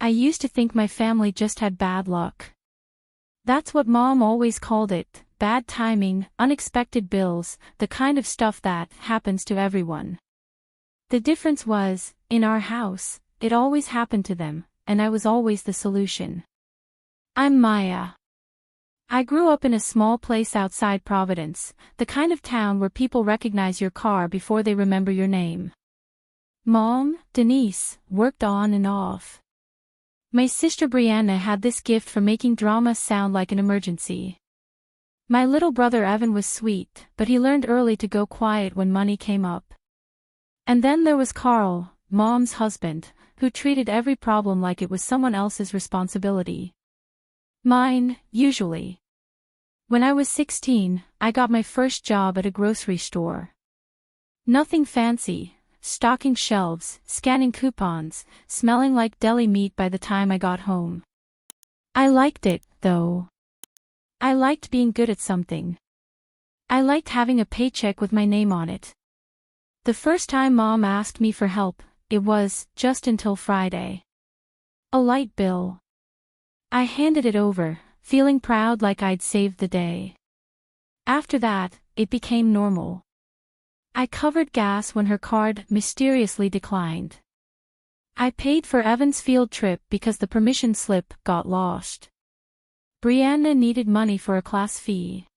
I used to think my family just had bad luck. That's what Mom always called it, bad timing, unexpected bills, the kind of stuff that happens to everyone. The difference was, in our house, it always happened to them, and I was always the solution. I'm Maya. I grew up in a small place outside Providence, the kind of town where people recognize your car before they remember your name. Mom, Denise, worked on and off. My sister Brianna had this gift for making drama sound like an emergency. My little brother Evan was sweet, but he learned early to go quiet when money came up. And then there was Carl, Mom's husband, who treated every problem like it was someone else's responsibility. Mine, usually. When I was 16, I got my first job at a grocery store. Nothing fancy. Stocking shelves, scanning coupons, smelling like deli meat by the time I got home. I liked it, though. I liked being good at something. I liked having a paycheck with my name on it. The first time Mom asked me for help, it was just until Friday. A light bill. I handed it over, feeling proud like I'd saved the day. After that, it became normal. I covered gas when her card mysteriously declined. I paid for Evan's field trip because the permission slip got lost. Brianna needed money for a class fee.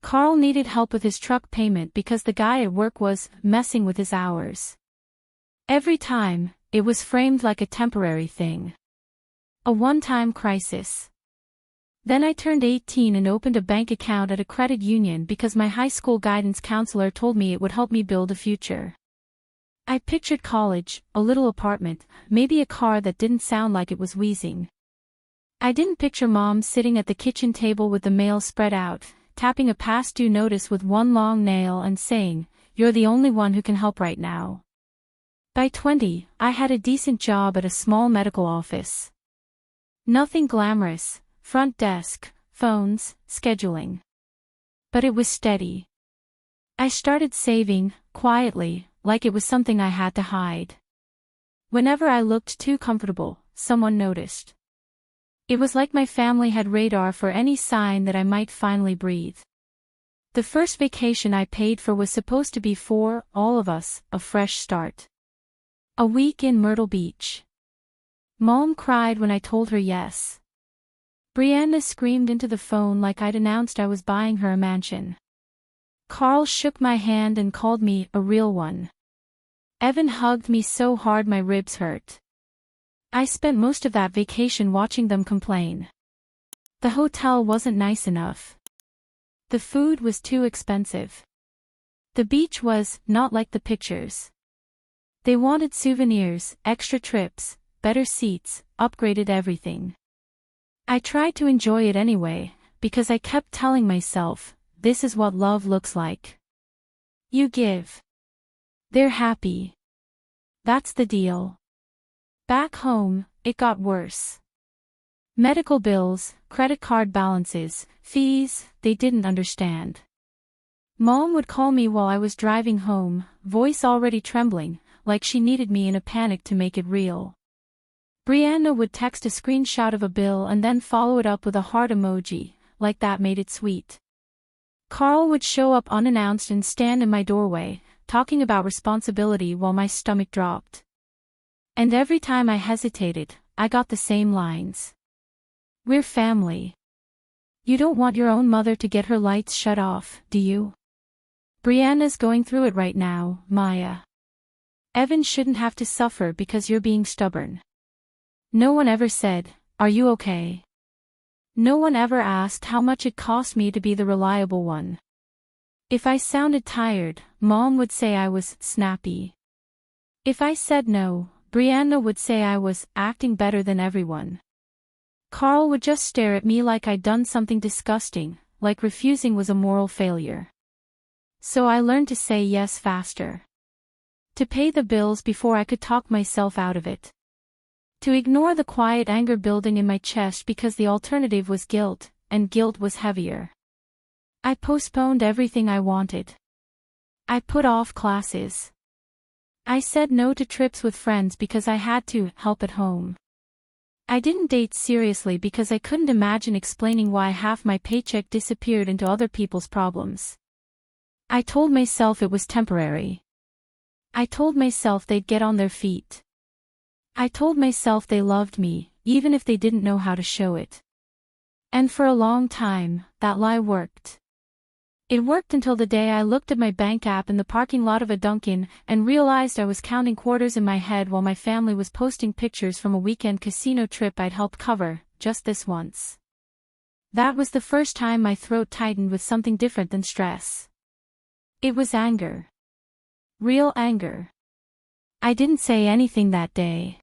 Carl needed help with his truck payment because the guy at work was messing with his hours. Every time, it was framed like a temporary thing. A one-time crisis. Then I turned 18 and opened a bank account at a credit union because my high school guidance counselor told me it would help me build a future. I pictured college, a little apartment, maybe a car that didn't sound like it was wheezing. I didn't picture Mom sitting at the kitchen table with the mail spread out, tapping a past due notice with one long nail and saying, "You're the only one who can help right now." By 20, I had a decent job at a small medical office. Nothing glamorous. Front desk, phones, scheduling. But it was steady. I started saving, quietly, like it was something I had to hide. Whenever I looked too comfortable, someone noticed. It was like my family had radar for any sign that I might finally breathe. The first vacation I paid for was supposed to be for all of us, a fresh start. A week in Myrtle Beach. Mom cried when I told her yes. Brianna screamed into the phone like I'd announced I was buying her a mansion. Carl shook my hand and called me a real one. Evan hugged me so hard my ribs hurt. I spent most of that vacation watching them complain. The hotel wasn't nice enough. The food was too expensive. The beach was not like the pictures. They wanted souvenirs, extra trips, better seats, upgraded everything. I tried to enjoy it anyway, because I kept telling myself, this is what love looks like. You give. They're happy. That's the deal. Back home, it got worse. Medical bills, credit card balances, fees, they didn't understand. Mom would call me while I was driving home, voice already trembling, like she needed me in a panic to make it real. Brianna would text a screenshot of a bill and then follow it up with a heart emoji, like that made it sweet. Carl would show up unannounced and stand in my doorway, talking about responsibility while my stomach dropped. And every time I hesitated, I got the same lines. We're family. You don't want your own mother to get her lights shut off, do you? Brianna's going through it right now, Maya. Evan shouldn't have to suffer because you're being stubborn. No one ever said, "Are you okay?" No one ever asked how much it cost me to be the reliable one. If I sounded tired, Mom would say I was snappy. If I said no, Brianna would say I was acting better than everyone. Carl would just stare at me like I'd done something disgusting, like refusing was a moral failure. So I learned to say yes faster. To pay the bills before I could talk myself out of it. To ignore the quiet anger building in my chest because the alternative was guilt, and guilt was heavier. I postponed everything I wanted. I put off classes. I said no to trips with friends because I had to help at home. I didn't date seriously because I couldn't imagine explaining why half my paycheck disappeared into other people's problems. I told myself it was temporary. I told myself they'd get on their feet. I told myself they loved me, even if they didn't know how to show it. And for a long time, that lie worked. It worked until the day I looked at my bank app in the parking lot of a Dunkin' and realized I was counting quarters in my head while my family was posting pictures from a weekend casino trip I'd helped cover, just this once. That was the first time my throat tightened with something different than stress. It was anger. Real anger. I didn't say anything that day.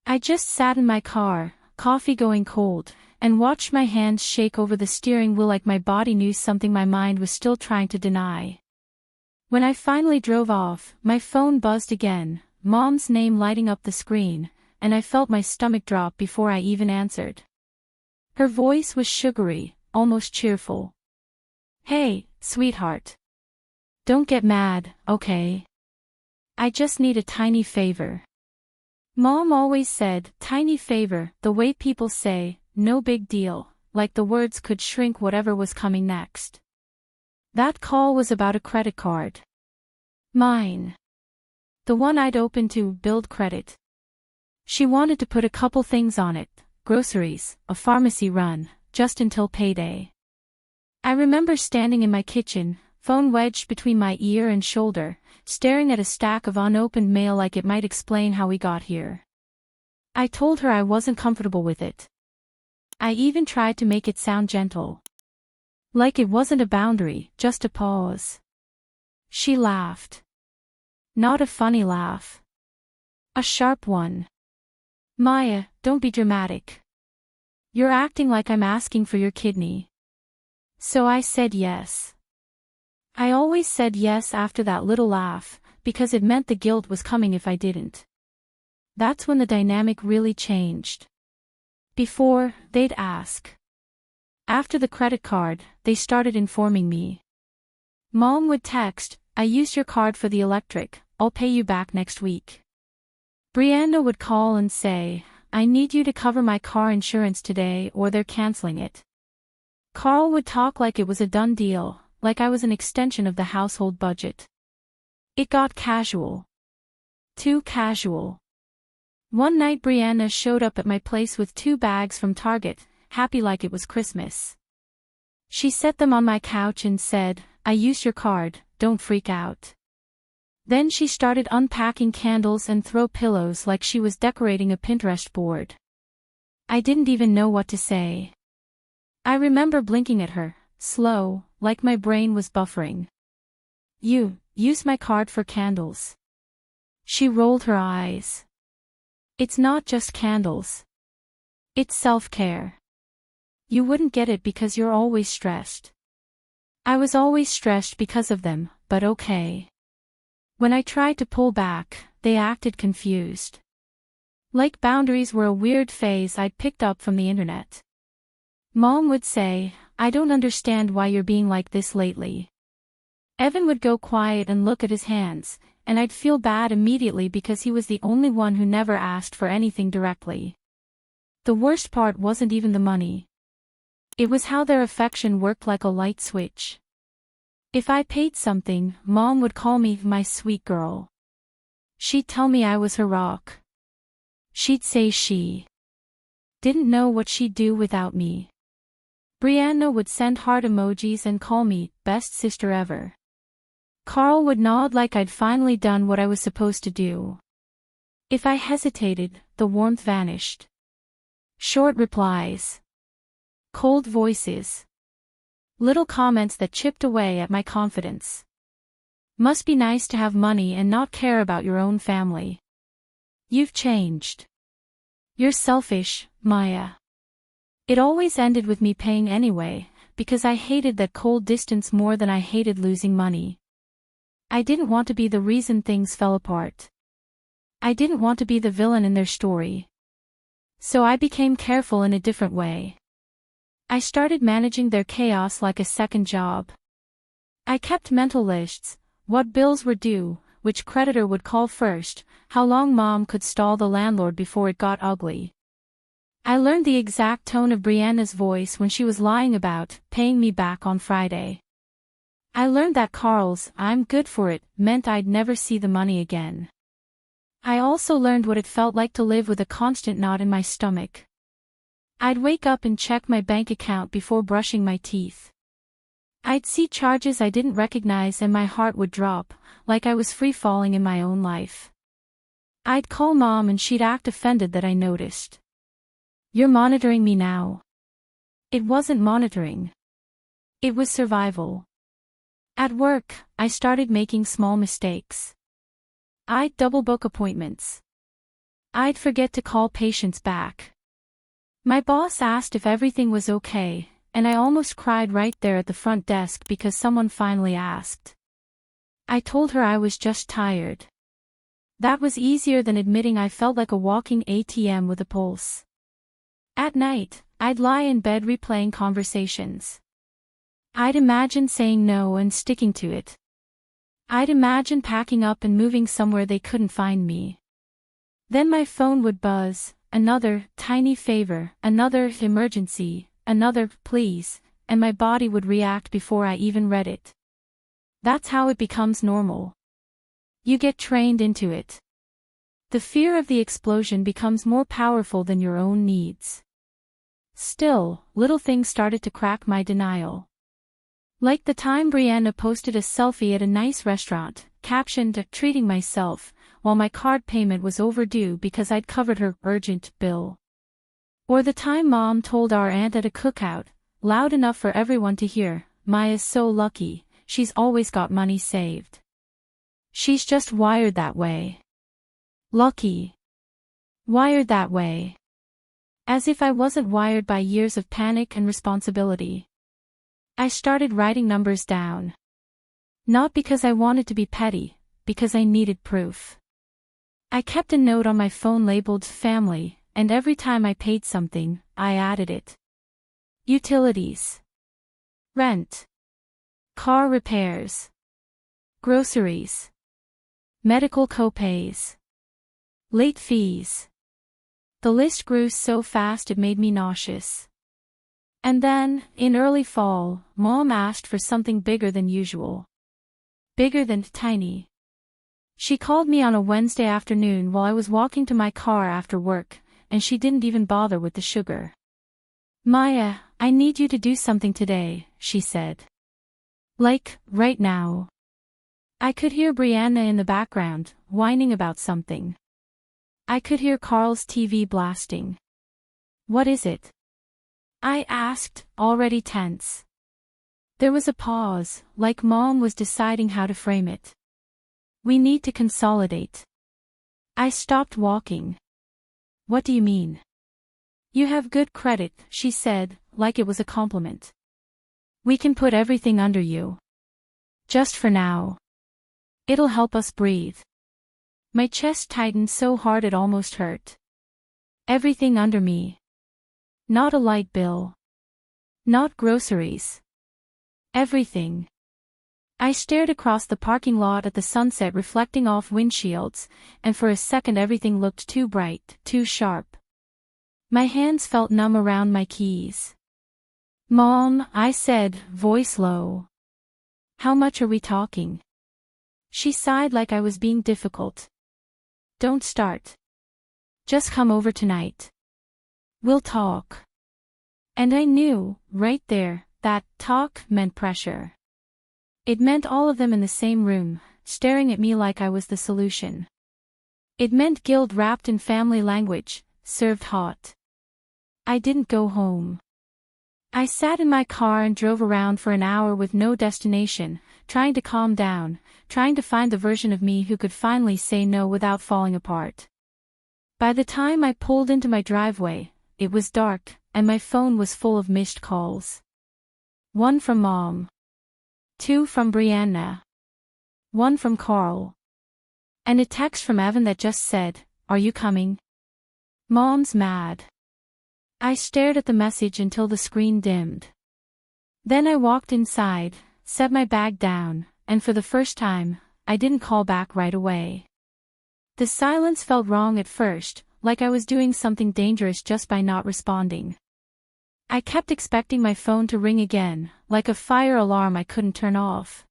I just sat in my car, coffee going cold, and watched my hands shake over the steering wheel like my body knew something my mind was still trying to deny. When I finally drove off, my phone buzzed again, Mom's name lighting up the screen, and I felt my stomach drop before I even answered. Her voice was sugary, almost cheerful. "Hey, sweetheart. Don't get mad, okay? I just need a tiny favor." Mom always said, tiny favor, the way people say, no big deal, like the words could shrink whatever was coming next. That call was about a credit card. Mine. The one I'd opened to build credit. She wanted to put a couple things on it, groceries, a pharmacy run, just until payday. I remember standing in my kitchen, phone wedged between my ear and shoulder, staring at a stack of unopened mail like it might explain how we got here. I told her I wasn't comfortable with it. I even tried to make it sound gentle. Like it wasn't a boundary, just a pause. She laughed. Not a funny laugh. A sharp one. "Maya, don't be dramatic. You're acting like I'm asking for your kidney." So I said yes. I always said yes after that little laugh, because it meant the guilt was coming if I didn't. That's when the dynamic really changed. Before, they'd ask. After the credit card, they started informing me. Mom would text, "I used your card for the electric, I'll pay you back next week." Brianna would call and say, "I need you to cover my car insurance today or they're canceling it." Carl would talk like it was a done deal, like I was an extension of the household budget. It got casual. Too casual. One night Brianna showed up at my place with 2 bags from Target, happy like it was Christmas. She set them on my couch and said, "I used your card, don't freak out." Then she started unpacking candles and throw pillows like she was decorating a Pinterest board. I didn't even know what to say. I remember blinking at her, slow, like my brain was buffering. "You use my card for candles." She rolled her eyes. "It's not just candles. It's self-care. You wouldn't get it because you're always stressed." I was always stressed because of them, but okay. When I tried to pull back, they acted confused. Like boundaries were a weird phase I'd picked up from the internet. Mom would say, "I don't understand why you're being like this lately." Evan would go quiet and look at his hands, and I'd feel bad immediately because he was the only one who never asked for anything directly. The worst part wasn't even the money. It was how their affection worked like a light switch. If I paid something, Mom would call me my sweet girl. She'd tell me I was her rock. She'd say she didn't know what she'd do without me. Brianna would send heart emojis and call me best sister ever. Carl would nod like I'd finally done what I was supposed to do. If I hesitated, the warmth vanished. Short replies. Cold voices. Little comments that chipped away at my confidence. "Must be nice to have money and not care about your own family. You've changed. You're selfish, Maya." It always ended with me paying anyway, because I hated that cold distance more than I hated losing money. I didn't want to be the reason things fell apart. I didn't want to be the villain in their story. So I became careful in a different way. I started managing their chaos like a second job. I kept mental lists, what bills were due, which creditor would call first, how long Mom could stall the landlord before it got ugly. I learned the exact tone of Brianna's voice when she was lying about paying me back on Friday. I learned that Carl's "I'm good for it" meant I'd never see the money again. I also learned what it felt like to live with a constant knot in my stomach. I'd wake up and check my bank account before brushing my teeth. I'd see charges I didn't recognize and my heart would drop, like I was free falling in my own life. I'd call Mom and she'd act offended that I noticed. "You're monitoring me now." It wasn't monitoring. It was survival. At work, I started making small mistakes. I'd double book appointments. I'd forget to call patients back. My boss asked if everything was okay, and I almost cried right there at the front desk because someone finally asked. I told her I was just tired. That was easier than admitting I felt like a walking ATM with a pulse. At night, I'd lie in bed replaying conversations. I'd imagine saying no and sticking to it. I'd imagine packing up and moving somewhere they couldn't find me. Then my phone would buzz, another tiny favor, another emergency, another please, and my body would react before I even read it. That's how it becomes normal. You get trained into it. The fear of the explosion becomes more powerful than your own needs. Still, little things started to crack my denial. Like the time Brianna posted a selfie at a nice restaurant, captioned "treating myself," while my card payment was overdue because I'd covered her urgent bill. Or the time Mom told our aunt at a cookout, loud enough for everyone to hear, "Maya's so lucky, she's always got money saved. She's just wired that way." Lucky. Wired that way. As if I wasn't wired by years of panic and responsibility. I started writing numbers down. Not because I wanted to be petty, because I needed proof. I kept a note on my phone labeled "family," and every time I paid something, I added it. Utilities. Rent. Car repairs. Groceries. Medical copays. Late fees. The list grew so fast it made me nauseous. And then, in early fall, Mom asked for something bigger than usual. Bigger than tiny. She called me on a Wednesday afternoon while I was walking to my car after work, and she didn't even bother with the sugar. "Maya, I need you to do something today," she said. "Like, right now." I could hear Brianna in the background, whining about something. I could hear Carl's TV blasting. "What is it?" I asked, already tense. There was a pause, like Mom was deciding how to frame it. "We need to consolidate." I stopped walking. "What do you mean?" "You have good credit," she said, like it was a compliment. "We can put everything under you. Just for now. It'll help us breathe." My chest tightened so hard it almost hurt. Everything under me. Not a light bill. Not groceries. Everything. I stared across the parking lot at the sunset reflecting off windshields, and for a second everything looked too bright, too sharp. My hands felt numb around my keys. "Mom," I said, voice low. "How much are we talking?" She sighed like I was being difficult. "Don't start. Just come over tonight. We'll talk." And I knew, right there, that talk meant pressure. It meant all of them in the same room, staring at me like I was the solution. It meant guilt wrapped in family language, served hot. I didn't go home. I sat in my car and drove around for an hour with no destination, trying to calm down, trying to find the version of me who could finally say no without falling apart. By the time I pulled into my driveway, it was dark, and my phone was full of missed calls. One from Mom. 2 from Brianna. 1 from Carl. And a text from Evan that just said, "Are you coming?" Mom's mad. I stared at the message until the screen dimmed. Then I walked inside, set my bag down, and for the first time, I didn't call back right away. The silence felt wrong at first, like I was doing something dangerous just by not responding. I kept expecting my phone to ring again, like a fire alarm I couldn't turn off.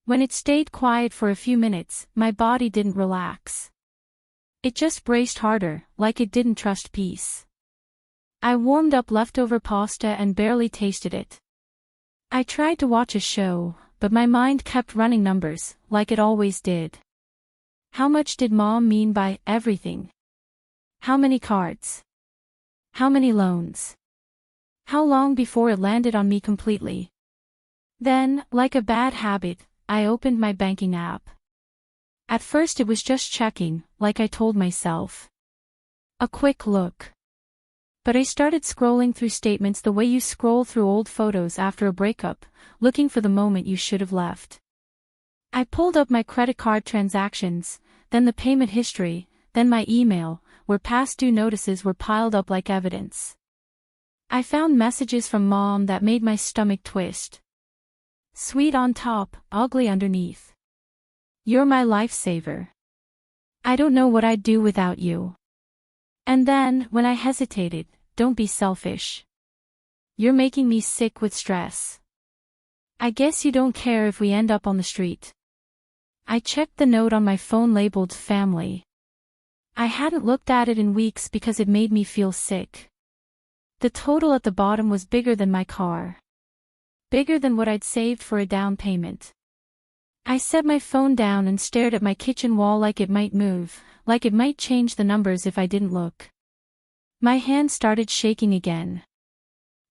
When it stayed quiet for a few minutes, my body didn't relax. It just braced harder, like it didn't trust peace. I warmed up leftover pasta and barely tasted it. I tried to watch a show, but my mind kept running numbers, like it always did. How much did Mom mean by everything? How many cards? How many loans? How long before it landed on me completely? Then, like a bad habit, I opened my banking app. At first it was just checking, like I told myself. A quick look. But I started scrolling through statements the way you scroll through old photos after a breakup, looking for the moment you should have left. I pulled up my credit card transactions, then the payment history, then my email, where past due notices were piled up like evidence. I found messages from Mom that made my stomach twist. Sweet on top, ugly underneath. You're my lifesaver. I don't know what I'd do without you. And then, when I hesitated, don't be selfish. You're making me sick with stress. I guess you don't care if we end up on the street. I checked the note on my phone labeled family. I hadn't looked at it in weeks because it made me feel sick. The total at the bottom was bigger than my car. Bigger than what I'd saved for a down payment. I set my phone down and stared at my kitchen wall like it might move, like it might change the numbers if I didn't look. My hand started shaking again.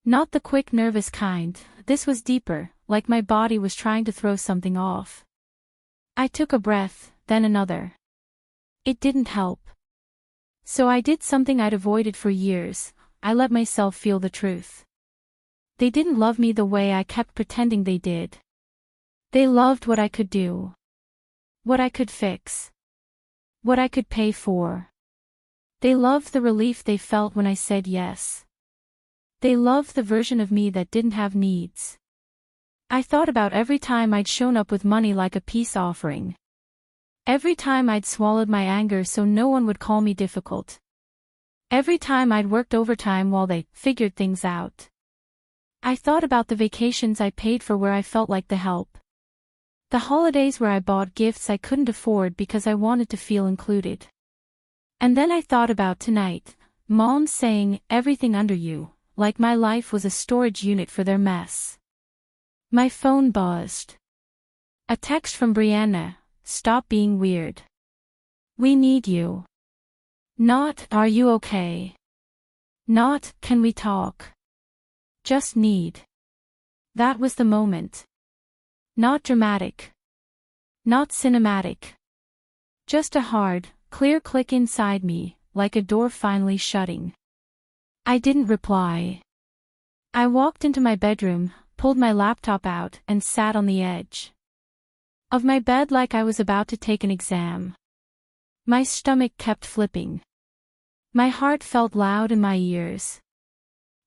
Not the quick nervous kind, this was deeper, like my body was trying to throw something off. I took a breath, then another. It didn't help. So I did something I'd avoided for years, I let myself feel the truth. They didn't love me the way I kept pretending they did. They loved what I could do. What I could fix. What I could pay for. They loved the relief they felt when I said yes. They loved the version of me that didn't have needs. I thought about every time I'd shown up with money like a peace offering. Every time I'd swallowed my anger so no one would call me difficult. Every time I'd worked overtime while they figured things out. I thought about the vacations I paid for where I felt like the help. The holidays where I bought gifts I couldn't afford because I wanted to feel included. And then I thought about tonight, Mom saying, everything under you, like my life was a storage unit for their mess. My phone buzzed. A text from Brianna, stop being weird. We need you. Not, are you okay? Not, can we talk? Just need. That was the moment. Not dramatic. Not cinematic. Just a hard, clear click inside me, like a door finally shutting. I didn't reply. I walked into my bedroom, pulled my laptop out, and sat on the edge of my bed like I was about to take an exam. My stomach kept flipping. My heart felt loud in my ears.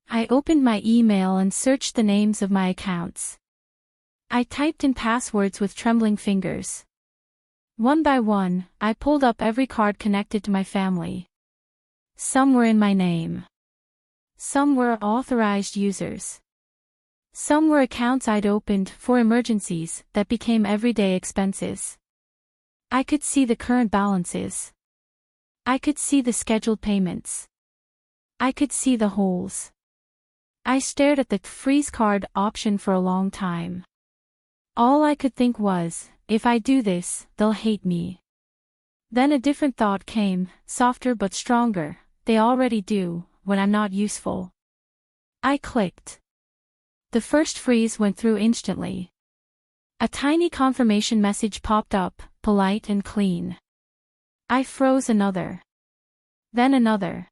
I opened my email and searched the names of my accounts. I typed in passwords with trembling fingers. One by one, I pulled up every card connected to my family. Some were in my name. Some were authorized users. Some were accounts I'd opened for emergencies that became everyday expenses. I could see the current balances. I could see the scheduled payments. I could see the holes. I stared at the freeze card option for a long time. All I could think was, if I do this, they'll hate me. Then a different thought came, softer but stronger, they already do, when I'm not useful. I clicked. The first freeze went through instantly. A tiny confirmation message popped up, polite and clean. I froze another. Then another.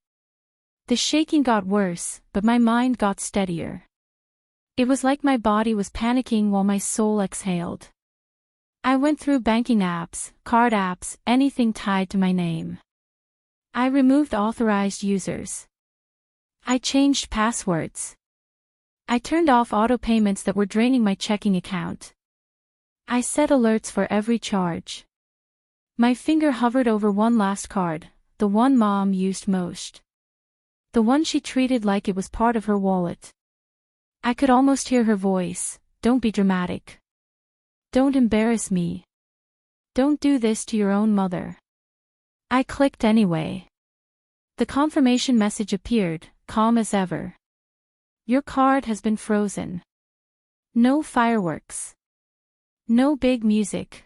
The shaking got worse, but my mind got steadier. It was like my body was panicking while my soul exhaled. I went through banking apps, card apps, anything tied to my name. I removed authorized users. I changed passwords. I turned off auto payments that were draining my checking account. I set alerts for every charge. My finger hovered over one last card, the one Mom used most. The one she treated like it was part of her wallet. I could almost hear her voice. Don't be dramatic. Don't embarrass me. Don't do this to your own mother. I clicked anyway. The confirmation message appeared, calm as ever. Your card has been frozen. No fireworks. No big music.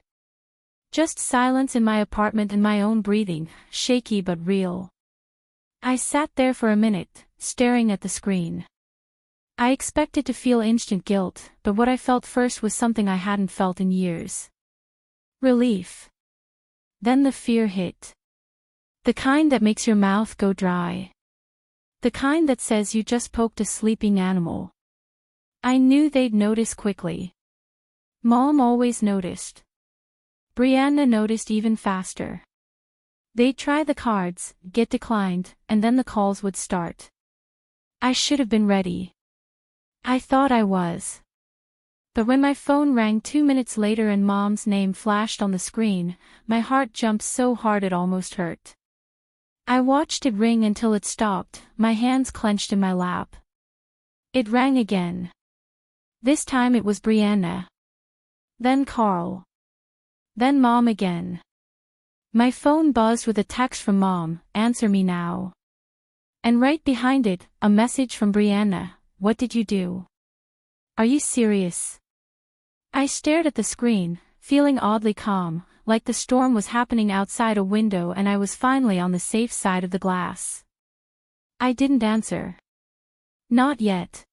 Just silence in my apartment and my own breathing, shaky but real. I sat there for a minute, staring at the screen. I expected to feel instant guilt, but what I felt first was something I hadn't felt in years. Relief. Then the fear hit. The kind that makes your mouth go dry. The kind that says you just poked a sleeping animal. I knew they'd notice quickly. Mom always noticed. Brianna noticed even faster. They'd try the cards, get declined, and then the calls would start. I should have been ready. I thought I was. But when my phone rang 2 minutes later and Mom's name flashed on the screen, my heart jumped so hard it almost hurt. I watched it ring until it stopped, my hands clenched in my lap. It rang again. This time it was Brianna. Then Carl. Then Mom again. My phone buzzed with a text from Mom, answer me now. And right behind it, a message from Brianna, what did you do? Are you serious? I stared at the screen, feeling oddly calm, like the storm was happening outside a window and I was finally on the safe side of the glass. I didn't answer. Not yet.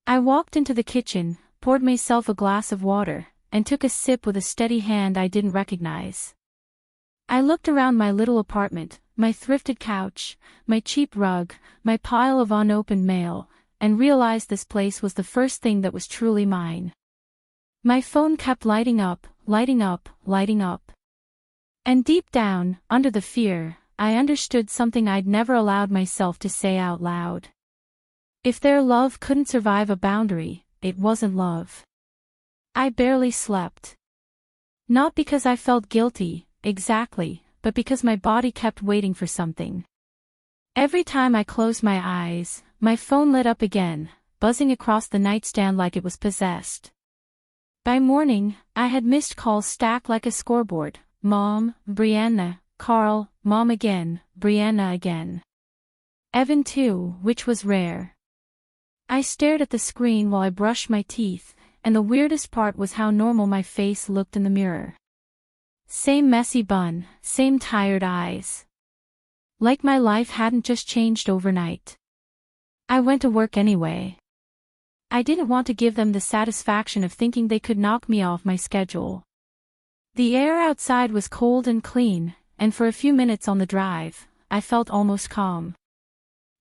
I walked into the kitchen, poured myself a glass of water, and took a sip with a steady hand I didn't recognize. I looked around my little apartment, my thrifted couch, my cheap rug, my pile of unopened mail, and realized this place was the first thing that was truly mine. My phone kept lighting up, lighting up, lighting up. And deep down, under the fear, I understood something I'd never allowed myself to say out loud. If their love couldn't survive a boundary, it wasn't love. I barely slept. Not because I felt guilty, exactly, but because my body kept waiting for something. Every time I closed my eyes, my phone lit up again, buzzing across the nightstand like it was possessed. By morning, I had missed calls stacked like a scoreboard. Mom, Brianna, Carl, Mom again, Brianna again. Evan too, which was rare. I stared at the screen while I brushed my teeth, and the weirdest part was how normal my face looked in the mirror. Same messy bun, same tired eyes. Like my life hadn't just changed overnight. I went to work anyway. I didn't want to give them the satisfaction of thinking they could knock me off my schedule. The air outside was cold and clean, and for a few minutes on the drive, I felt almost calm.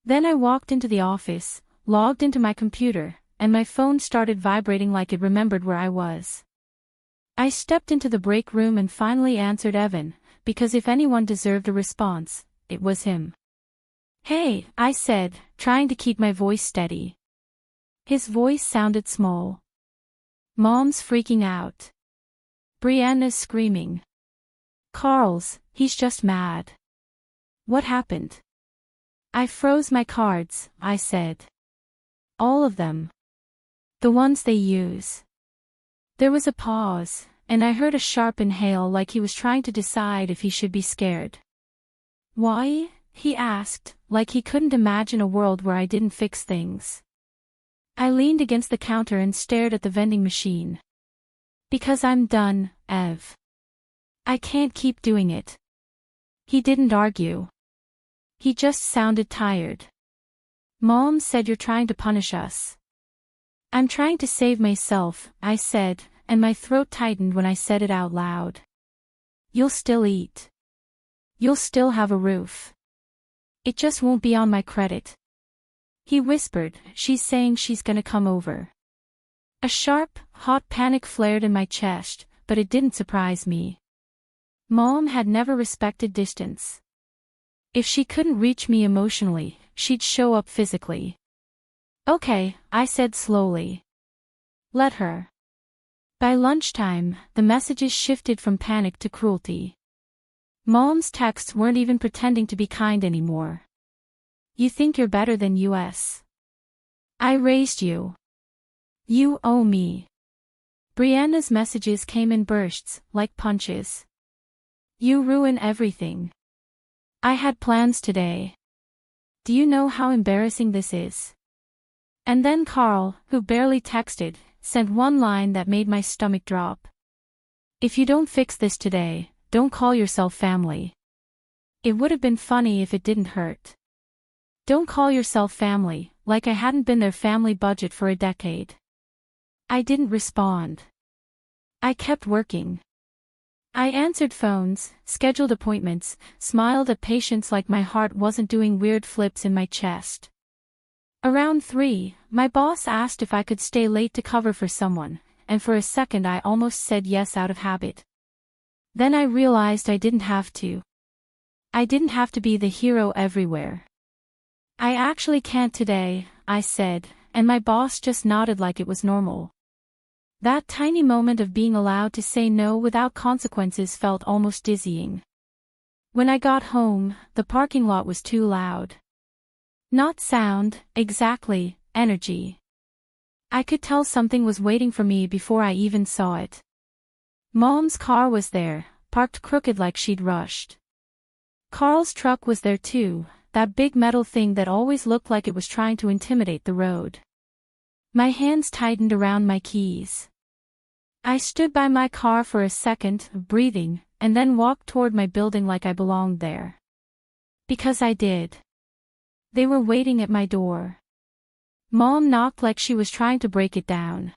Then I walked into the office, logged into my computer, and my phone started vibrating like it remembered where I was. I stepped into the break room and finally answered Evan, because if anyone deserved a response, it was him. Hey, I said, trying to keep my voice steady. His voice sounded small. Mom's freaking out. Brianna's screaming. Carl's, he's just mad. What happened? I froze my cards, I said. All of them. The ones they use. There was a pause, and I heard a sharp inhale like he was trying to decide if he should be scared. Why? He asked, like he couldn't imagine a world where I didn't fix things. I leaned against the counter and stared at the vending machine. Because I'm done, Ev. I can't keep doing it. He didn't argue. He just sounded tired. Mom said you're trying to punish us. I'm trying to save myself, I said, and my throat tightened when I said it out loud. You'll still eat. You'll still have a roof. It just won't be on my credit. He whispered, she's saying she's gonna come over. A sharp, hot panic flared in my chest, but it didn't surprise me. Mom had never respected distance. If she couldn't reach me emotionally, she'd show up physically. Okay, I said slowly. Let her. By lunchtime, the messages shifted from panic to cruelty. Mom's texts weren't even pretending to be kind anymore. You think you're better than us. I raised you. You owe me. Brianna's messages came in bursts, like punches. You ruin everything. I had plans today. Do you know how embarrassing this is? And then Carl, who barely texted, sent one line that made my stomach drop. If you don't fix this today, don't call yourself family. It would have been funny if it didn't hurt. Don't call yourself family, like I hadn't been their family budget for a decade. I didn't respond. I kept working. I answered phones, scheduled appointments, smiled at patients like my heart wasn't doing weird flips in my chest. Around 3, my boss asked if I could stay late to cover for someone, and for a second I almost said yes out of habit. Then I realized I didn't have to. I didn't have to be the hero everywhere. I actually can't today, I said, and my boss just nodded like it was normal. That tiny moment of being allowed to say no without consequences felt almost dizzying. When I got home, the parking lot was too loud. Not sound, exactly, energy. I could tell something was waiting for me before I even saw it. Mom's car was there, parked crooked like she'd rushed. Carl's truck was there too, that big metal thing that always looked like it was trying to intimidate the road. My hands tightened around my keys. I stood by my car for a second, breathing, and then walked toward my building like I belonged there. Because I did. They were waiting at my door. Mom knocked like she was trying to break it down.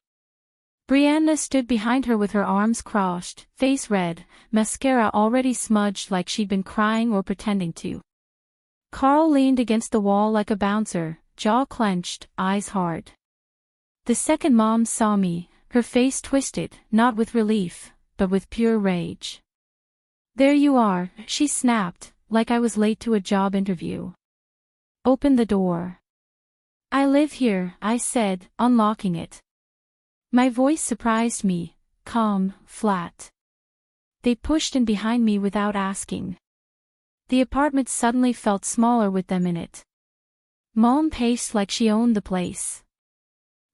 Brianna stood behind her with her arms crossed, face red, mascara already smudged like she'd been crying or pretending to. Carl leaned against the wall like a bouncer, jaw clenched, eyes hard. The second Mom saw me, her face twisted, not with relief, but with pure rage. There you are, she snapped, like I was late to a job interview. Open the door. I live here, I said, unlocking it. My voice surprised me, calm, flat. They pushed in behind me without asking. The apartment suddenly felt smaller with them in it. Mom paced like she owned the place.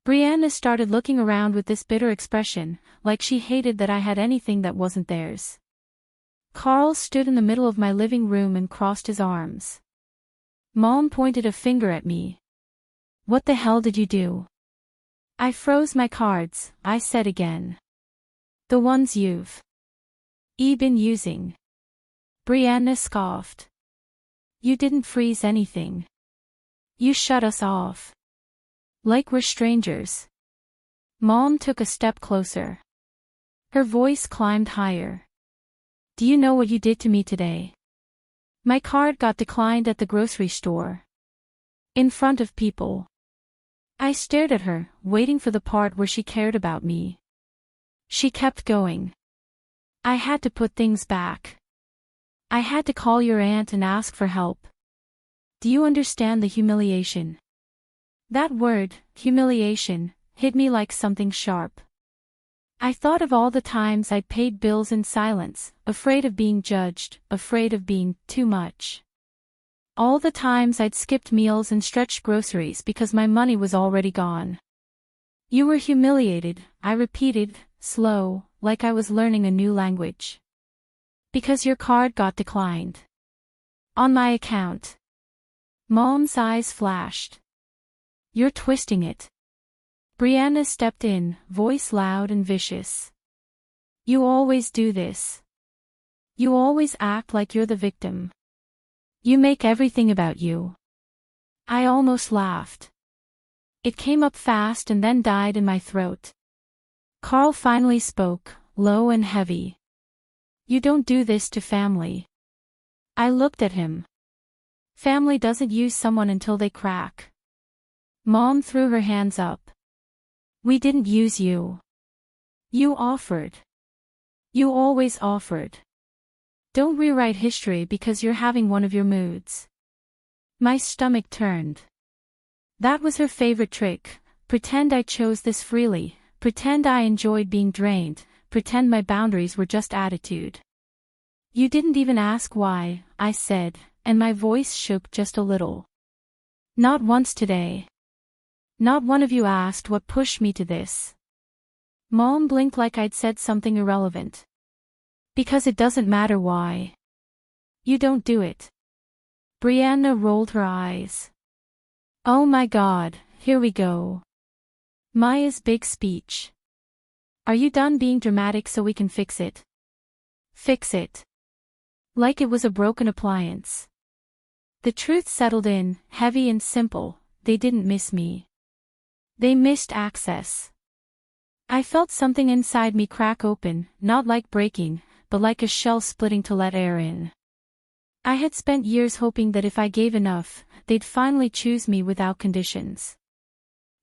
Brianna started looking around with this bitter expression, like she hated that I had anything that wasn't theirs. Carl stood in the middle of my living room and crossed his arms. Mom pointed a finger at me. What the hell did you do? I froze my cards, I said again. The ones you've been using. Brianna scoffed. You didn't freeze anything. You shut us off. Like we're strangers. Mom took a step closer. Her voice climbed higher. Do you know what you did to me today? My card got declined at the grocery store. In front of people. I stared at her, waiting for the part where she cared about me. She kept going. I had to put things back. I had to call your aunt and ask for help. Do you understand the humiliation? That word, humiliation, hit me like something sharp. I thought of all the times I'd paid bills in silence, afraid of being judged, afraid of being too much. All the times I'd skipped meals and stretched groceries because my money was already gone. You were humiliated, I repeated, slow, like I was learning a new language. Because your card got declined. On my account. Mom's eyes flashed. You're twisting it. Brianna stepped in, voice loud and vicious. You always do this. You always act like you're the victim. You make everything about you. I almost laughed. It came up fast and then died in my throat. Carl finally spoke, low and heavy. You don't do this to family. I looked at him. Family doesn't use someone until they crack. Mom threw her hands up. We didn't use you. You offered. You always offered. Don't rewrite history because you're having one of your moods. My stomach turned. That was her favorite trick, pretend I chose this freely, pretend I enjoyed being drained, pretend my boundaries were just attitude. You didn't even ask why, I said, and my voice shook just a little. Not once today. Not one of you asked what pushed me to this. Mom blinked like I'd said something irrelevant. Because it doesn't matter why. You don't do it. Brianna rolled her eyes. Oh my God, here we go. Maya's big speech. Are you done being dramatic so we can fix it? Fix it. Like it was a broken appliance. The truth settled in, heavy and simple. They didn't miss me. They missed access. I felt something inside me crack open, not like breaking, but like a shell splitting to let air in. I had spent years hoping that if I gave enough, they'd finally choose me without conditions.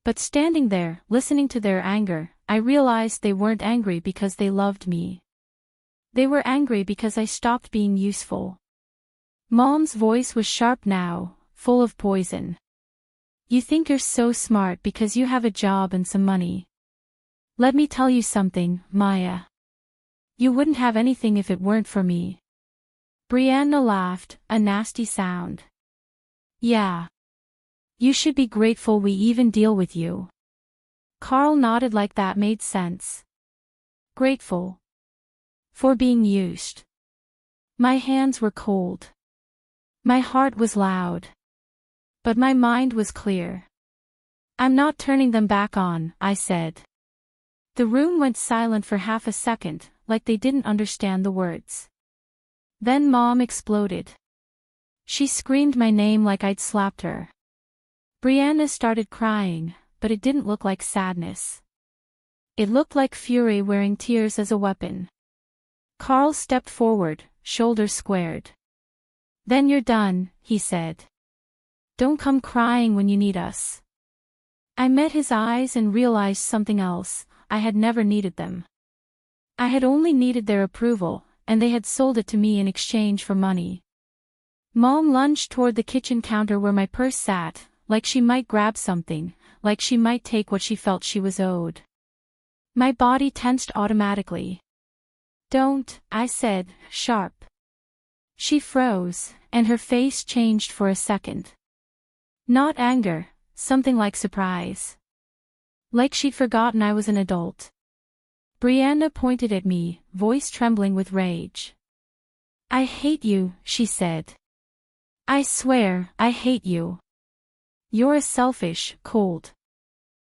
But standing there, listening to their anger, I realized they weren't angry because they loved me. They were angry because I stopped being useful. Mom's voice was sharp now, full of poison. You think you're so smart because you have a job and some money. Let me tell you something, Maya. You wouldn't have anything if it weren't for me. Brianna laughed, a nasty sound. Yeah. You should be grateful we even deal with you. Carl nodded like that made sense. Grateful. For being used. My hands were cold. My heart was loud. But my mind was clear. I'm not turning them back on, I said. The room went silent for half a second, like they didn't understand the words. Then Mom exploded. She screamed my name like I'd slapped her. Brianna started crying, but it didn't look like sadness. It looked like fury wearing tears as a weapon. Carl stepped forward, shoulders squared. Then you're done, he said. Don't come crying when you need us. I met his eyes and realized something else. I had never needed them. I had only needed their approval, and they had sold it to me in exchange for money. Mom lunged toward the kitchen counter where my purse sat, like she might grab something, like she might take what she felt she was owed. My body tensed automatically. Don't, I said, sharp. She froze, and her face changed for a second. Not anger, something like surprise. Like she'd forgotten I was an adult. Brianna pointed at me, voice trembling with rage. I hate you, she said. I swear, I hate you. You're a selfish, cold.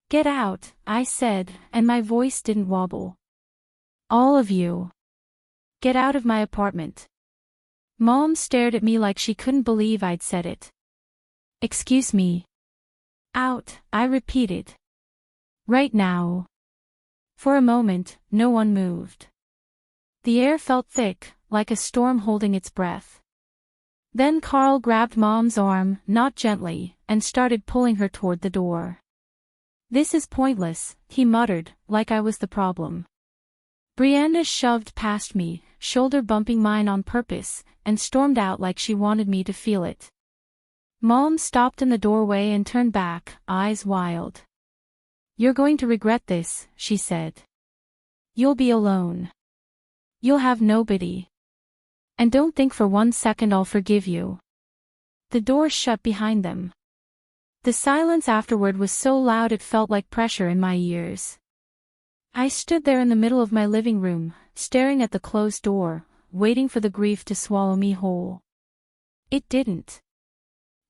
Get out, I said, and my voice didn't wobble. All of you. Get out of my apartment. Mom stared at me like she couldn't believe I'd said it. Excuse me. Out, I repeated. Right now. For a moment, no one moved. The air felt thick, like a storm holding its breath. Then Carl grabbed Mom's arm, not gently, and started pulling her toward the door. This is pointless, he muttered, like I was the problem. Brianna shoved past me, shoulder bumping mine on purpose, and stormed out like she wanted me to feel it. Mom stopped in the doorway and turned back, eyes wild. You're going to regret this, she said. You'll be alone. You'll have nobody. And don't think for 1 second I'll forgive you. The door shut behind them. The silence afterward was so loud it felt like pressure in my ears. I stood there in the middle of my living room, staring at the closed door, waiting for the grief to swallow me whole. It didn't.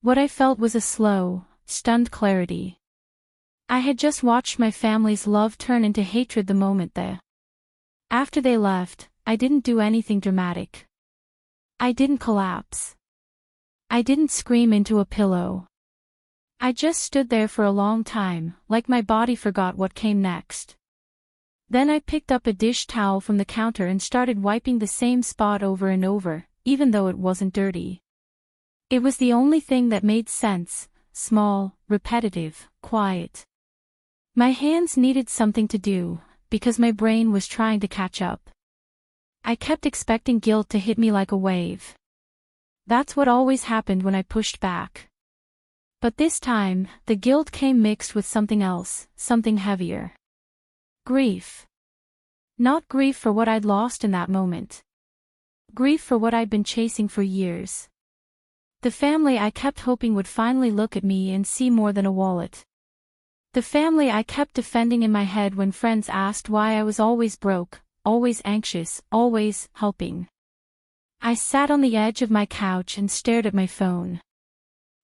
What I felt was a slow, stunned clarity. I had just watched my family's love turn into hatred the moment after they left, I didn't do anything dramatic. I didn't collapse. I didn't scream into a pillow. I just stood there for a long time, like my body forgot what came next. Then I picked up a dish towel from the counter and started wiping the same spot over and over, even though it wasn't dirty. It was the only thing that made sense, small, repetitive, quiet. My hands needed something to do, because my brain was trying to catch up. I kept expecting guilt to hit me like a wave. That's what always happened when I pushed back. But this time, the guilt came mixed with something else, something heavier. Grief. Not grief for what I'd lost in that moment. Grief for what I'd been chasing for years. The family I kept hoping would finally look at me and see more than a wallet. The family I kept defending in my head when friends asked why I was always broke, always anxious, always helping. I sat on the edge of my couch and stared at my phone.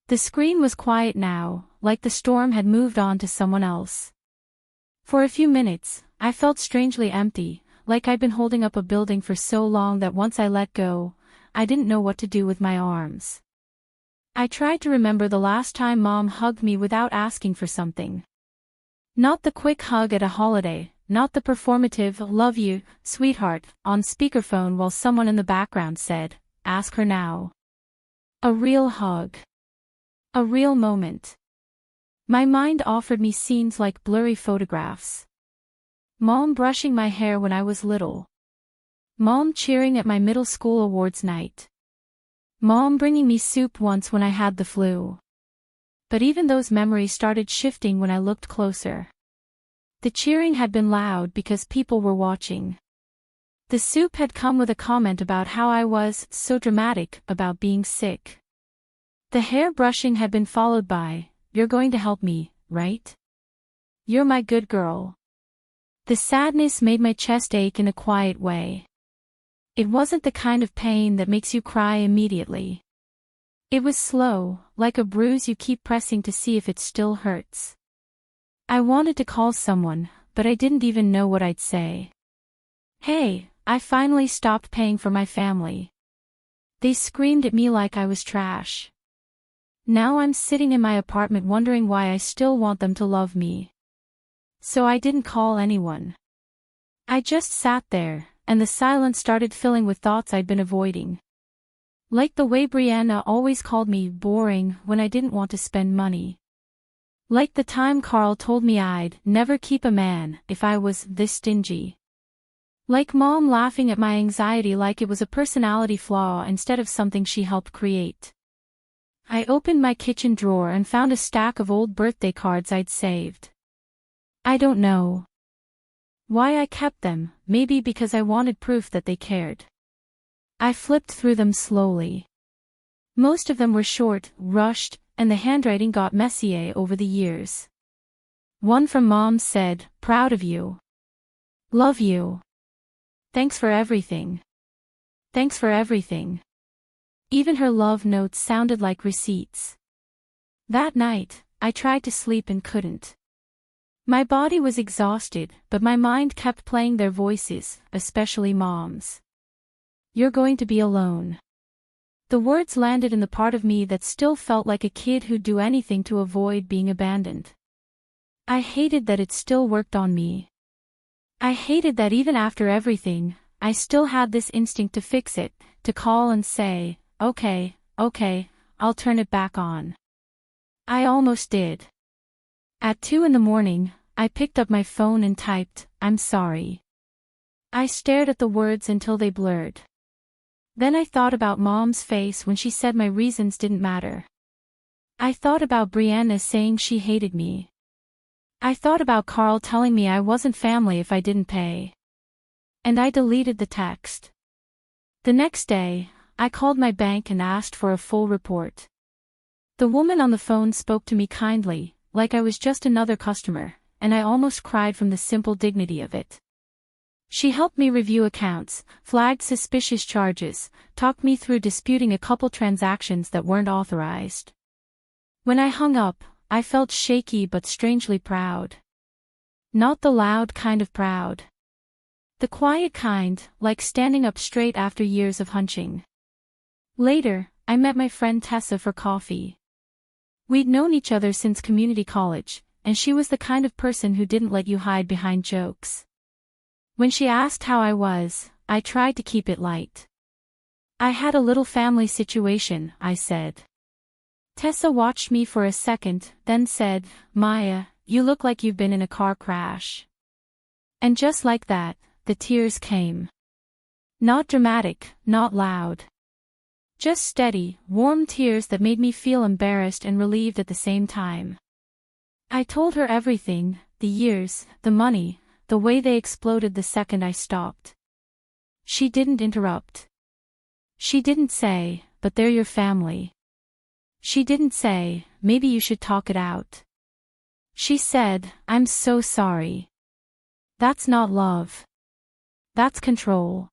The screen was quiet now, like the storm had moved on to someone else. For a few minutes, I felt strangely empty, like I'd been holding up a building for so long that once I let go, I didn't know what to do with my arms. I tried to remember the last time Mom hugged me without asking for something. Not the quick hug at a holiday, not the performative "love you, sweetheart" on speakerphone while someone in the background said, "Ask her now." A real hug. A real moment. My mind offered me scenes like blurry photographs. Mom brushing my hair when I was little. Mom cheering at my middle school awards night. Mom bringing me soup once when I had the flu. But even those memories started shifting when I looked closer. The cheering had been loud because people were watching. The soup had come with a comment about how I was so dramatic about being sick. The hair brushing had been followed by, "You're going to help me, right? You're my good girl." The sadness made my chest ache in a quiet way. It wasn't the kind of pain that makes you cry immediately. It was slow, like a bruise you keep pressing to see if it still hurts. I wanted to call someone, but I didn't even know what I'd say. Hey, I finally stopped paying for my family. They screamed at me like I was trash. Now I'm sitting in my apartment wondering why I still want them to love me. So I didn't call anyone. I just sat there, and the silence started filling with thoughts I'd been avoiding. Like the way Brianna always called me boring when I didn't want to spend money. Like the time Carl told me I'd never keep a man if I was this stingy. Like Mom laughing at my anxiety like it was a personality flaw instead of something she helped create. I opened my kitchen drawer and found a stack of old birthday cards I'd saved. I don't know why I kept them, maybe because I wanted proof that they cared. I flipped through them slowly. Most of them were short, rushed, and the handwriting got messier over the years. One from Mom said, "Proud of you. Love you. Thanks for everything. Thanks for everything." Even her love notes sounded like receipts. That night, I tried to sleep and couldn't. My body was exhausted, but my mind kept playing their voices, especially Mom's. "You're going to be alone." The words landed in the part of me that still felt like a kid who'd do anything to avoid being abandoned. I hated that it still worked on me. I hated that even after everything, I still had this instinct to fix it, to call and say, okay, I'll turn it back on. I almost did. At 2 a.m, I picked up my phone and typed, "I'm sorry." I stared at the words until they blurred. Then I thought about Mom's face when she said my reasons didn't matter. I thought about Brianna saying she hated me. I thought about Carl telling me I wasn't family if I didn't pay. And I deleted the text. The next day, I called my bank and asked for a full report. The woman on the phone spoke to me kindly, like I was just another customer, and I almost cried from the simple dignity of it. She helped me review accounts, flagged suspicious charges, talked me through disputing a couple transactions that weren't authorized. When I hung up, I felt shaky but strangely proud. Not the loud kind of proud. The quiet kind, like standing up straight after years of hunching. Later, I met my friend Tessa for coffee. We'd known each other since community college, and she was the kind of person who didn't let you hide behind jokes. When she asked how I was, I tried to keep it light. "I had a little family situation," I said. Tessa watched me for a second, then said, "Maya, you look like you've been in a car crash." And just like that, the tears came. Not dramatic, not loud. Just steady, warm tears that made me feel embarrassed and relieved at the same time. I told her everything, the years, the money, the way they exploded the second I stopped. She didn't interrupt. She didn't say, but they're your family. She didn't say, maybe you should talk it out. She said, I'm so sorry. That's not love. That's control.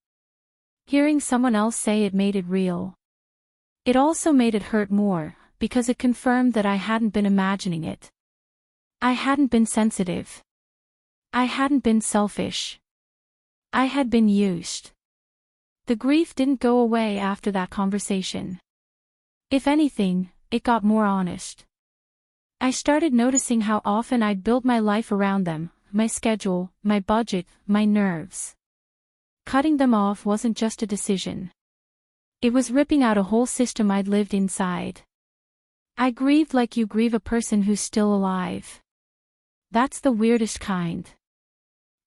Hearing someone else say it made it real. It also made it hurt more, because it confirmed that I hadn't been imagining it. I hadn't been sensitive. I hadn't been selfish. I had been used. The grief didn't go away after that conversation. If anything, it got more honest. I started noticing how often I'd built my life around them, my schedule, my budget, my nerves. Cutting them off wasn't just a decision. It was ripping out a whole system I'd lived inside. I grieved like you grieve a person who's still alive. That's the weirdest kind.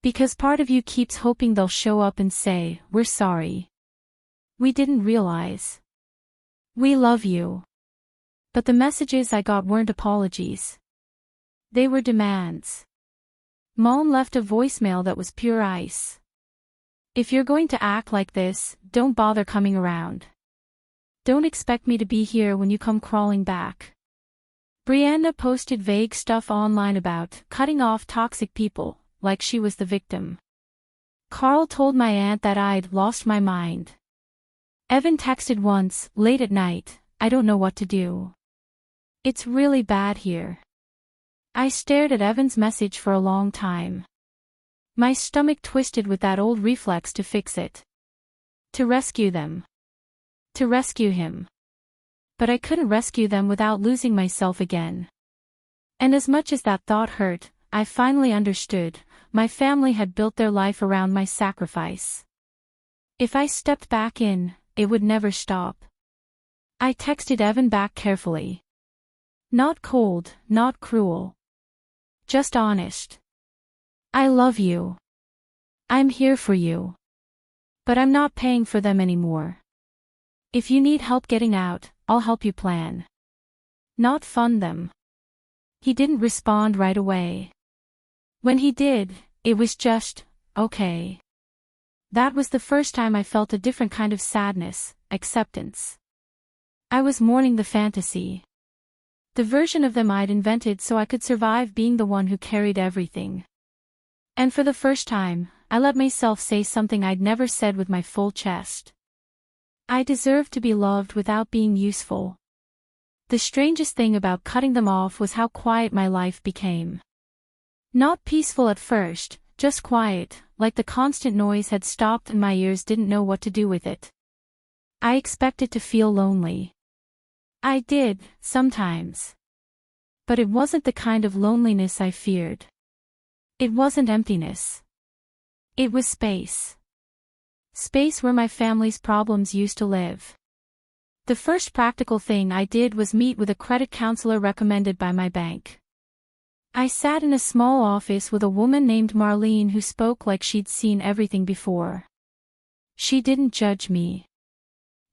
Because part of you keeps hoping they'll show up and say, we're sorry. We didn't realize. We love you. But the messages I got weren't apologies. They were demands. Mom left a voicemail that was pure ice. If you're going to act like this, don't bother coming around. Don't expect me to be here when you come crawling back. Brianna posted vague stuff online about cutting off toxic people, like she was the victim. Carl told my aunt that I'd lost my mind. Evan texted once, late at night, I don't know what to do. It's really bad here. I stared at Evan's message for a long time. My stomach twisted with that old reflex to fix it. To rescue them. To rescue him. But I couldn't rescue them without losing myself again. And as much as that thought hurt, I finally understood, my family had built their life around my sacrifice. If I stepped back in, it would never stop. I texted Evan back carefully. Not cold, not cruel. Just honest. I love you. I'm here for you. But I'm not paying for them anymore. If you need help getting out, I'll help you plan. Not fund them. He didn't respond right away. When he did, it was just, okay. That was the first time I felt a different kind of sadness, acceptance. I was mourning the fantasy. The version of them I'd invented so I could survive being the one who carried everything. And for the first time, I let myself say something I'd never said with my full chest. I deserved to be loved without being useful. The strangest thing about cutting them off was how quiet my life became. Not peaceful at first, just quiet, like the constant noise had stopped and my ears didn't know what to do with it. I expected to feel lonely. I did, sometimes. But it wasn't the kind of loneliness I feared. It wasn't emptiness. It was space. Space where my family's problems used to live. The first practical thing I did was meet with a credit counselor recommended by my bank. I sat in a small office with a woman named Marlene who spoke like she'd seen everything before. She didn't judge me.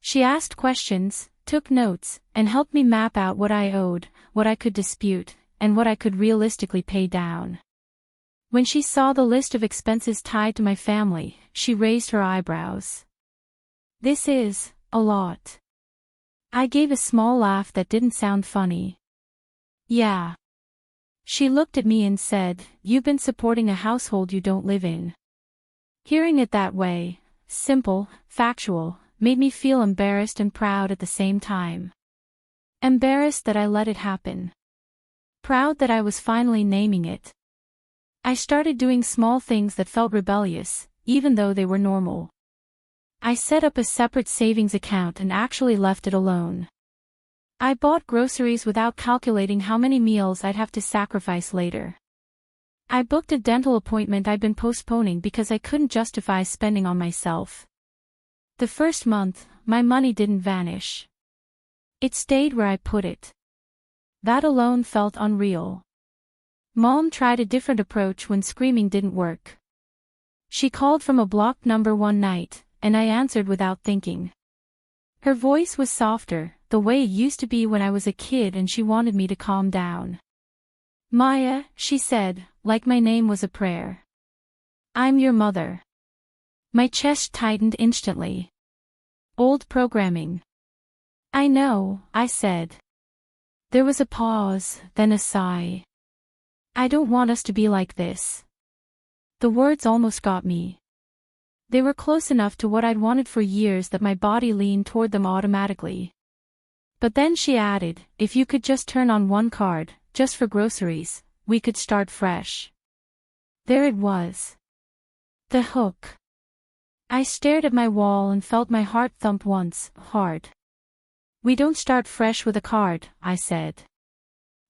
She asked questions, took notes, and helped me map out what I owed, what I could dispute, and what I could realistically pay down. When she saw the list of expenses tied to my family, she raised her eyebrows. This is a lot. I gave a small laugh that didn't sound funny. Yeah. She looked at me and said, you've been supporting a household you don't live in. Hearing it that way, simple, factual, made me feel embarrassed and proud at the same time. Embarrassed that I let it happen. Proud that I was finally naming it. I started doing small things that felt rebellious, even though they were normal. I set up a separate savings account and actually left it alone. I bought groceries without calculating how many meals I'd have to sacrifice later. I booked a dental appointment I'd been postponing because I couldn't justify spending on myself. The first month, my money didn't vanish. It stayed where I put it. That alone felt unreal. Mom tried a different approach when screaming didn't work. She called from a blocked number one night, and I answered without thinking. Her voice was softer, the way it used to be when I was a kid, and she wanted me to calm down. Maya, she said, like my name was a prayer. I'm your mother. My chest tightened instantly. Old programming. I know, I said. There was a pause, then a sigh. I don't want us to be like this. The words almost got me. They were close enough to what I'd wanted for years that my body leaned toward them automatically. But then she added, if you could just turn on one card, just for groceries, we could start fresh. There it was. The hook. I stared at my wall and felt my heart thump once, hard. We don't start fresh with a card, I said.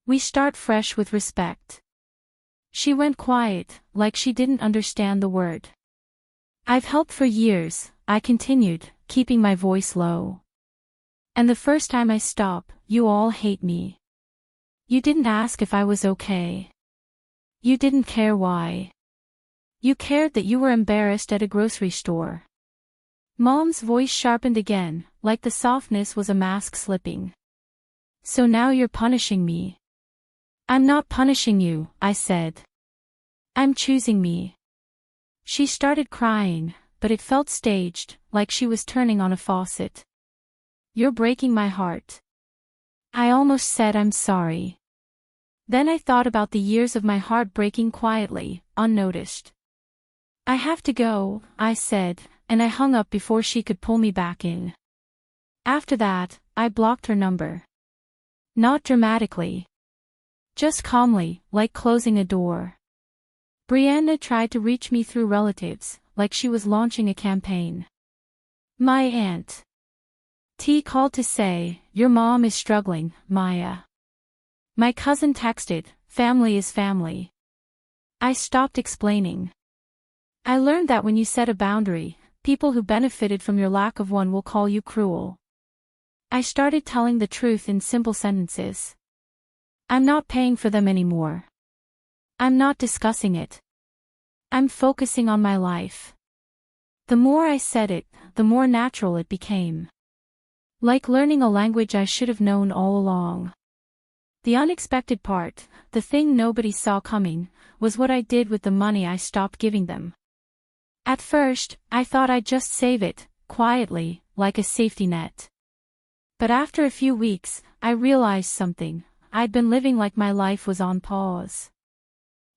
We start fresh with respect. She went quiet, like she didn't understand the word. I've helped for years, I continued, keeping my voice low. And the first time I stop, you all hate me. You didn't ask if I was okay. You didn't care why. You cared that you were embarrassed at a grocery store. Mom's voice sharpened again, like the softness was a mask slipping. So now you're punishing me. I'm not punishing you, I said. I'm choosing me. She started crying, but it felt staged, like she was turning on a faucet. You're breaking my heart. I almost said I'm sorry. Then I thought about the years of my heart breaking quietly, unnoticed. I have to go, I said, and I hung up before she could pull me back in. After that, I blocked her number. Not dramatically. Just calmly, like closing a door. Brianna tried to reach me through relatives, like she was launching a campaign. My aunt T called to say, your mom is struggling, Maya. My cousin texted, family is family. I stopped explaining. I learned that when you set a boundary, people who benefited from your lack of one will call you cruel. I started telling the truth in simple sentences. I'm not paying for them anymore. I'm not discussing it. I'm focusing on my life. The more I said it, the more natural it became. Like learning a language I should have known all along. The unexpected part, the thing nobody saw coming, was what I did with the money I stopped giving them. At first, I thought I'd just save it, quietly, like a safety net. But after a few weeks, I realized something. I'd been living like my life was on pause.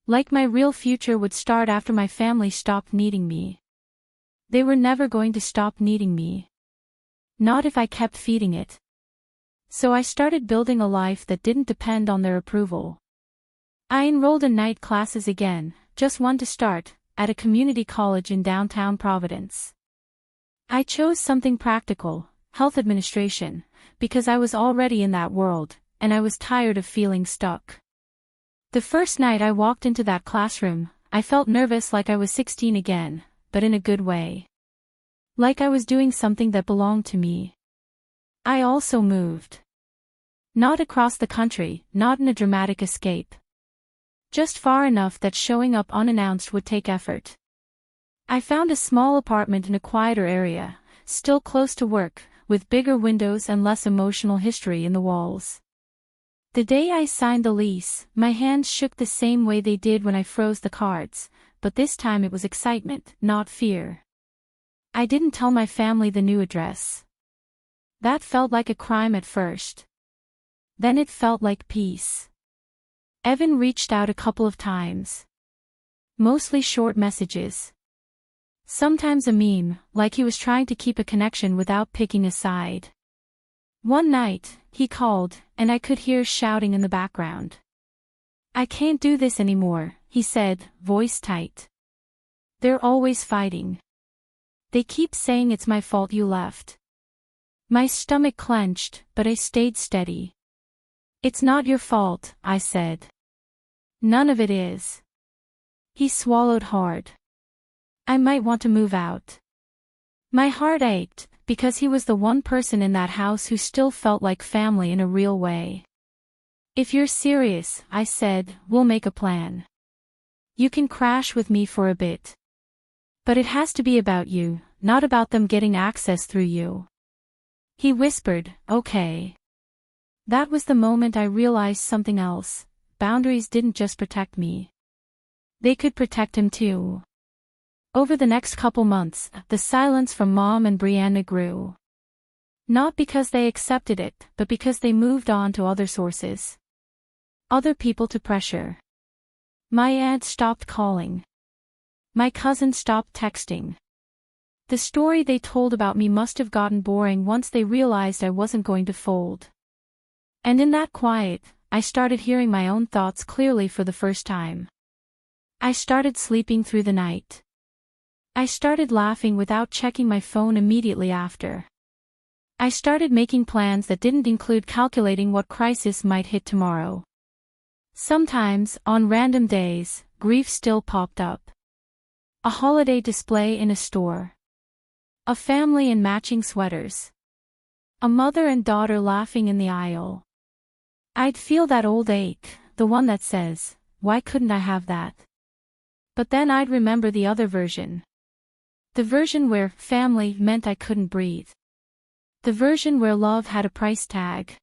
Like my real future would start after my family stopped needing me. They were never going to stop needing me. Not if I kept feeding it. So I started building a life that didn't depend on their approval. I enrolled in night classes again, just one to start, at a community college in downtown Providence. I chose something practical, health administration, because I was already in that world, and I was tired of feeling stuck. The first night I walked into that classroom, I felt nervous like I was 16 again, but in a good way. Like I was doing something that belonged to me. I also moved. Not across the country, not in a dramatic escape. Just far enough that showing up unannounced would take effort. I found a small apartment in a quieter area, still close to work, with bigger windows and less emotional history in the walls. The day I signed the lease, my hands shook the same way they did when I froze the cards, but this time it was excitement, not fear. I didn't tell my family the new address. That felt like a crime at first. Then it felt like peace. Evan reached out a couple of times. Mostly short messages. Sometimes a meme, like he was trying to keep a connection without picking a side. One night, he called, and I could hear shouting in the background. I can't do this anymore, he said, voice tight. They're always fighting. They keep saying it's my fault you left. My stomach clenched, but I stayed steady. It's not your fault, I said. None of it is. He swallowed hard. I might want to move out. My heart ached, because he was the one person in that house who still felt like family in a real way. If you're serious, I said, we'll make a plan. You can crash with me for a bit. But it has to be about you, not about them getting access through you. He whispered, okay. That was the moment I realized something else. Boundaries didn't just protect me. They could protect him too. Over the next couple months, the silence from Mom and Brianna grew. Not because they accepted it, but because they moved on to other sources. Other people to pressure. My aunt stopped calling. My cousin stopped texting. The story they told about me must have gotten boring once they realized I wasn't going to fold. And in that quiet, I started hearing my own thoughts clearly for the first time. I started sleeping through the night. I started laughing without checking my phone immediately after. I started making plans that didn't include calculating what crisis might hit tomorrow. Sometimes, on random days, grief still popped up. A holiday display in a store. A family in matching sweaters. A mother and daughter laughing in the aisle. I'd feel that old ache, the one that says, why couldn't I have that? But then I'd remember the other version. The version where family meant I couldn't breathe. The version where love had a price tag.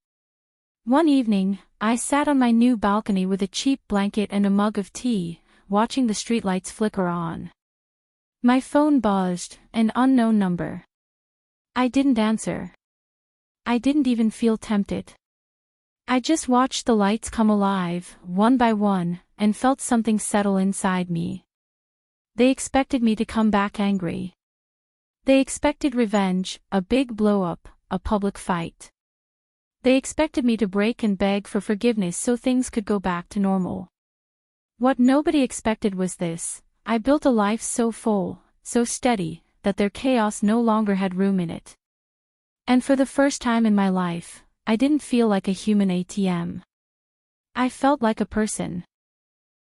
One evening, I sat on my new balcony with a cheap blanket and a mug of tea, watching the streetlights flicker on. My phone buzzed, an unknown number. I didn't answer. I didn't even feel tempted. I just watched the lights come alive, one by one, and felt something settle inside me. They expected me to come back angry. They expected revenge, a big blow-up, a public fight. They expected me to break and beg for forgiveness so things could go back to normal. What nobody expected was this: I built a life so full, so steady, that their chaos no longer had room in it. And for the first time in my life, I didn't feel like a human ATM. I felt like a person.